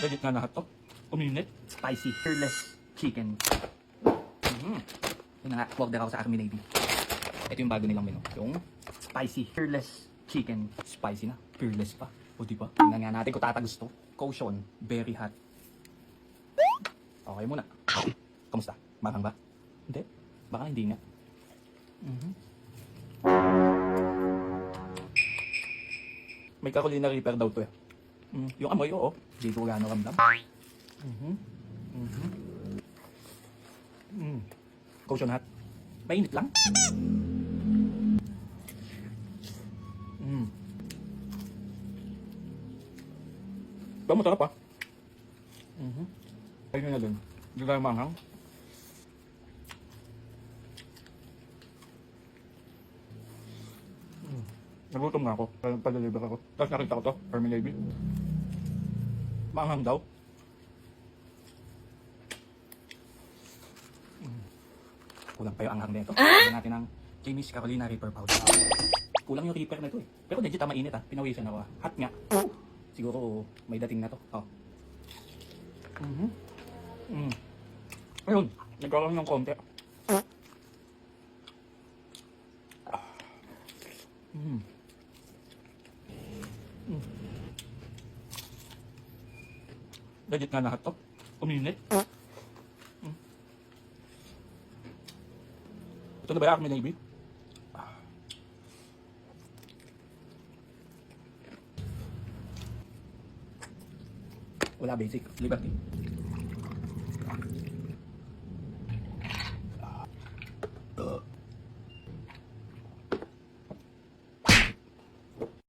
Legit nga lahat to. Uminit. Spicy, fearless chicken. Yun na nga, order ako sa Army Navy. Ito yung bago nilang menu. Yung Spicy, fearless chicken. spicy na. Fearless pa. O diba? Tingnan nga natin kung tatagus to. Caution, very hot. Okay muna. Kamusta? Marang ba? Hindi? Baka hindi nga. May Carolina Reaper daw to eh. Yung amoy, oo. Hindi ko gano'ng ramdam. Caution hot. Mainit lang. Ba mo sarap ah. Ayun na din. Hindi tayo manghang. Nagutom nga ako. Pag-deliver ako. Tapos nakita ko to. Army Navy. Maanghang daw. Kulang pa yung anghang nito. Lagyan natin ng Chinese Carolina Reaper powder. Kulang yung Reaper na ito eh. Pero legit mainit ah. Pinawisan ako ah. Hot nga. Siguro may dating na to. Oh. Ayun. Nagkaroon ng konti. Legit nga lahat to. Uminit. Ito na ba yung Army Navy? Wala basic. Liberty.